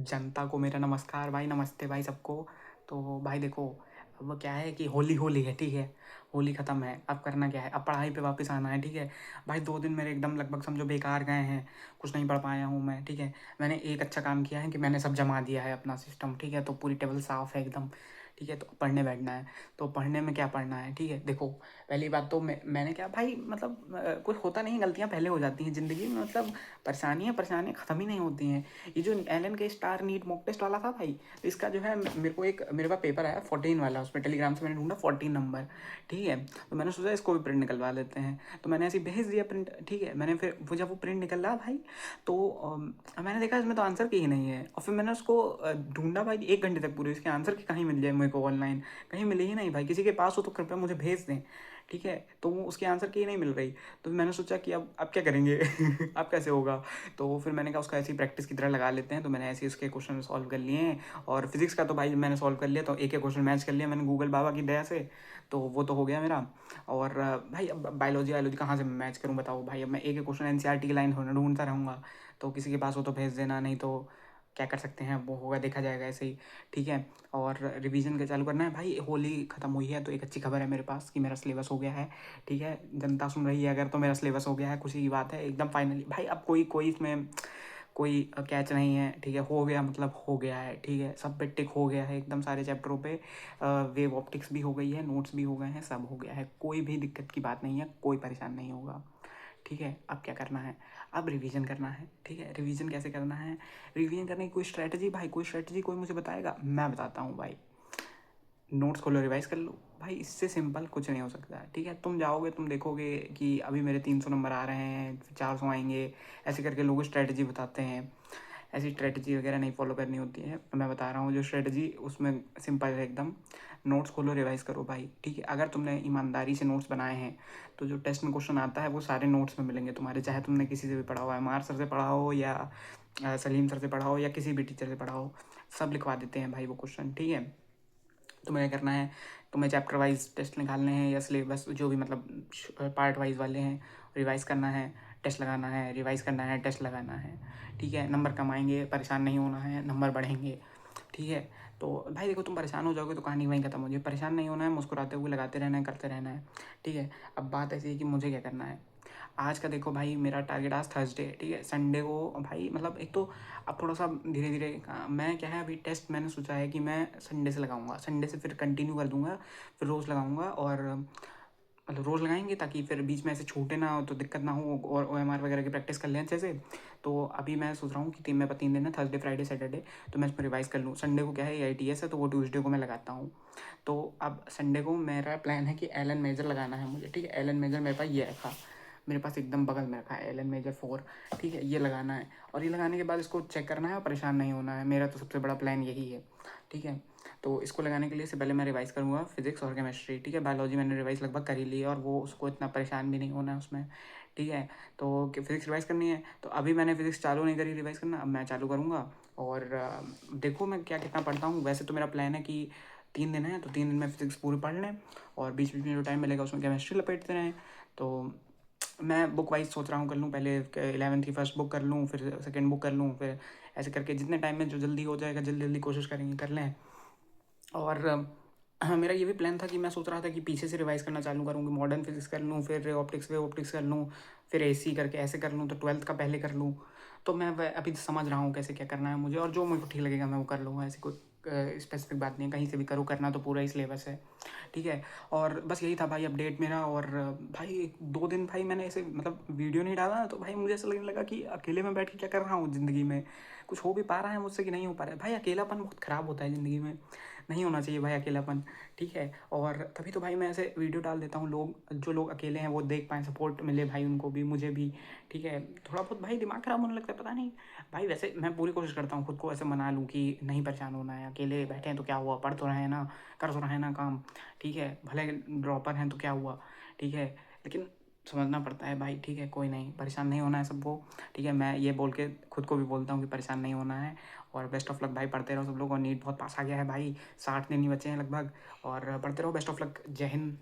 जनता को मेरा नमस्कार भाई, नमस्ते भाई सबको। तो भाई देखो, अब क्या है कि होली होली है, ठीक है। होली ख़त्म है, अब करना क्या है, अब पढ़ाई पे वापस आना है, ठीक है। भाई 2 दिन मेरे एकदम लगभग समझो बेकार गए हैं, कुछ नहीं पढ़ पाया हूँ मैं, ठीक है। मैंने एक अच्छा काम किया है कि मैंने सब जमा दिया है अपना सिस्टम, ठीक है। तो पूरी टेबल साफ़ है एकदम, ठीक है। तो पढ़ने बैठना है। तो पढ़ने में क्या पढ़ना है, ठीक है। देखो, पहली बात तो मैंने क्या भाई, मतलब कुछ होता नहीं, गलतियाँ पहले हो जाती हैं ज़िंदगी में, मतलब परेशानियाँ परेशानियाँ ख़त्म ही नहीं होती हैं। ये जो एलन के स्टार नीट मॉक टेस्ट वाला था भाई, तो इसका जो है मेरे पास पेपर आया 14 वाला, उसमें टेलीग्राम से मैंने ढूंढा 14 नंबर, ठीक है। तो मैंने सोचा इसको भी प्रिंट निकलवा लेते हैं, तो मैंने ऐसे ही भेज दिया प्रिंट, ठीक है। मैंने फिर वो जब वो प्रिंट निकल रहा भाई, तो मैंने देखा इसमें तो आंसर की ही नहीं है, और फिर मैंने उसको ढूंढा भाई 1 घंटे तक पूरे, इसके आंसर की कहीं मिल जाए मेरे को ऑनलाइन, कहीं मिले ही नहीं भाई। किसी के पास हो तो कृपया मुझे भेज दें, ठीक है। तो वो उसके आंसर की ही नहीं मिल रही। तो मैंने सोचा कि अब क्या करेंगे अब कैसे होगा। तो फिर मैंने कहा उसका ऐसी प्रैक्टिस की तरह लगा लेते हैं। तो मैंने ऐसे ही उसके क्वेश्चन सॉल्व कर लिए हैं, और फिजिक्स का तो भाई मैंने सॉल्व कर लिया, तो एक एक क्वेश्चन मैच कर लिया मैंने गूगल बाबा की दया से, तो वो तो हो गया मेरा। और भाई अब बायोलॉजी वायोलॉजी कहाँ से मैच करूँ बताओ भाई। अब मैं एक एक क्वेश्चन एनसीईआरटी की लाइन ढूंढता रहूँगा। तो किसी के पास हो तो भेज देना, नहीं तो क्या कर सकते हैं, वो होगा देखा जाएगा ऐसे ही, ठीक है। और रिवीजन का चालू करना है भाई। होली ख़त्म हुई है तो एक अच्छी खबर है मेरे पास कि मेरा सिलेबस हो गया है, ठीक है। जनता सुन रही है अगर, तो मेरा सिलेबस हो गया है, खुशी की बात है एकदम फाइनली भाई। अब कोई कोई इसमें कोई कैच नहीं है, ठीक है। हो गया मतलब हो गया है, ठीक है। सब पे टिक हो गया है एकदम, सारे चैप्टरों पे वेव ऑप्टिक्स भी हो गई है, नोट्स भी हो गए हैं, सब हो गया है, कोई भी दिक्कत की बात नहीं है, कोई परेशान नहीं होगा, ठीक है। अब क्या करना है, अब रिवीजन करना है, ठीक है। रिवीजन कैसे करना है, रिवीजन करने की कोई स्ट्रैटेजी भाई, कोई स्ट्रैटेजी कोई मुझे बताएगा, मैं बताता हूँ भाई। नोट्स खोलो, रिवाइज कर लो भाई, इससे सिंपल कुछ नहीं हो सकता है, ठीक है। तुम जाओगे, तुम देखोगे कि अभी मेरे 300 नंबर आ रहे हैं, फिर 400 आएंगे, ऐसे करके लोग स्ट्रैटेजी बताते हैं। ऐसी स्ट्रैटेजी वगैरह नहीं फॉलो करनी होती है। मैं बता रहा हूँ जो स्ट्रैटेजी, उसमें सिंपल है एकदम। नोट्स खोलो, रिवाइज करो भाई, ठीक है। अगर तुमने ईमानदारी से नोट्स बनाए हैं, तो जो टेस्ट में क्वेश्चन आता है वो सारे नोट्स में मिलेंगे तुम्हारे, चाहे तुमने किसी से भी पढ़ा हो, एम आर सर से पढ़ा हो या सलीम सर से पढ़ा हो या किसी भी टीचर से पढ़ा हो, सब लिखवा देते हैं भाई वो क्वेश्चन, ठीक है। तुम्हें क्या करना है, तुम्हें चैप्टर वाइज टेस्ट निकालने हैं या सिलेबस जो भी मतलब पार्ट वाइज वाले हैं, रिवाइज करना है, टेस्ट लगाना है, रिवाइज करना है, टेस्ट लगाना है, ठीक है। नंबर कम आएंगे, परेशान नहीं होना है, नंबर बढ़ेंगे, ठीक है। तो भाई देखो, तुम परेशान हो जाओगे तो कहानी वहीं खत्म हो जाए। परेशान नहीं होना है, मुस्कुराते हुए लगाते रहना है, करते रहना है, ठीक है। अब बात ऐसी है कि मुझे क्या करना है। आज का देखो भाई, मेरा टारगेट आज थर्सडे है, ठीक है। संडे को भाई मतलब एक तो अब थोड़ा सा धीरे धीरे मैं क्या है, अभी टेस्ट मैंने सोचा है कि मैं संडे से लगाऊंगा, संडे से फिर कंटिन्यू कर दूंगा, फिर रोज़ लगाऊंगा। और मतलब रोज़ लगाएंगे ताकि फिर बीच में ऐसे छूटे ना हो, तो दिक्कत ना हो, और ओ एम आर वगैरह की प्रैक्टिस कर लें अच्छे से। तो अभी मैं सोच रहा हूँ कि मेरे पास 3 दिन है, थर्सडे फ्राइडे सैटरडे, तो मैं इसमें रिवाइज़ कर लूँ। संडे को क्या है, आई टी एस है, तो वो ट्यूसडे को मैं लगाता हूँ। तो अब संडे को मेरा प्लान है कि एलन मेजर लगाना है मुझे, ठीक है। एलन मेजर मेरे पास ये रखा, मेरे पास एकदम बगल में रखा है एलन मेजर 4, ठीक है। ये लगाना है, और ये लगाने के बाद इसको चेक करना है और परेशान नहीं होना है। मेरा तो सबसे बड़ा प्लान यही है, ठीक है। तो इसको लगाने के लिए से पहले मैं रिवाइज़ करूँगा फिजिक्स और केमिस्ट्री, ठीक है। बायोलॉजी मैंने रिवाइज़ लगभग कर ही ली है, और वो उसको इतना परेशान भी नहीं होना है उसमें, ठीक है। तो फिजिक्स रिवाइज़ करनी है, तो अभी मैंने फिजिक्स चालू नहीं करी रिवाइज़ करना, अब मैं चालू करूँगा। और देखो मैं क्या कितना पढ़ता हूँ। वैसे तो मेरा प्लान है कि 3 दिन है, तो 3 दिन में फिजिक्स पूरी पढ़ लें, और बीच बीच में जो टाइम मिलेगा उसमें केमिस्ट्री लपेटते रहें। तो मैं बुक वाइज सोच रहा हूँ कर लूँ, पहले 11th की फर्स्ट बुक कर लूँ, फिर सेकंड बुक कर लूँ, फिर ऐसे करके जितने टाइम में जो जल्दी हो जाएगा जल्दी जल्दी कोशिश करेंगे कर लें। और हाँ, मेरा ये भी प्लान था कि मैं सोच रहा था कि पीछे से रिवाइज़ करना चालू करूँगी, मॉडर्न फिजिक्स कर लूँ, फिर ऑप्टिक्स वे ऑप्टिक्स कर लूँ, फिर एसी करके ऐसे कर लूँ, तो 12th का पहले कर लूँ। तो मैं अभी समझ रहा हूँ कैसे क्या करना है मुझे, और जो मुझे ठीक लगेगा मैं वो कर लूँगा। ऐसी कोई स्पेसिफिक बात नहीं है, कहीं से भी करूँ, करना तो पूरा ही सिलेबस है, ठीक है। और बस यही था भाई अपडेट मेरा। और भाई 2 दिन भाई मैंने ऐसे मतलब वीडियो नहीं डाला ना, तो भाई मुझे ऐसा लगने लगा कि अकेले में बैठ के क्या कर रहा हूँ ज़िंदगी में, कुछ हो भी पा रहा है मुझसे कि नहीं हो पा रहा है। भाई अकेलापन बहुत ख़राब होता है ज़िंदगी में, नहीं होना चाहिए भाई अकेलापन, ठीक है। और तभी तो भाई मैं ऐसे वीडियो डाल देता हूँ, जो लोग अकेले हैं वो देख पाएँ, सपोर्ट मिले भाई उनको भी, मुझे भी, ठीक है। थोड़ा बहुत भाई दिमाग ख़राब होने लगता है, पता नहीं भाई। वैसे मैं पूरी कोशिश करता हूँ खुद को ऐसे मना लूँ कि नहीं परेशान होना है, अकेले बैठे हैं तो क्या हुआ, पढ़ तो रहे हैं ना, कर तो रहे हैं ना काम, ठीक है। भले ड्रॉपर हैं तो क्या हुआ, ठीक है। लेकिन समझना पड़ता है भाई, ठीक है। कोई नहीं, परेशान नहीं होना है सबको, ठीक है। मैं ये बोल के खुद को भी बोलता हूँ कि परेशान नहीं होना है। और बेस्ट ऑफ लक भाई, पढ़ते रहो सब लोग। और नीट बहुत पास आ गया है भाई, 60 दिन ही बचे हैं लगभग, और पढ़ते रहो। बेस्ट ऑफ लक, जय हिंद।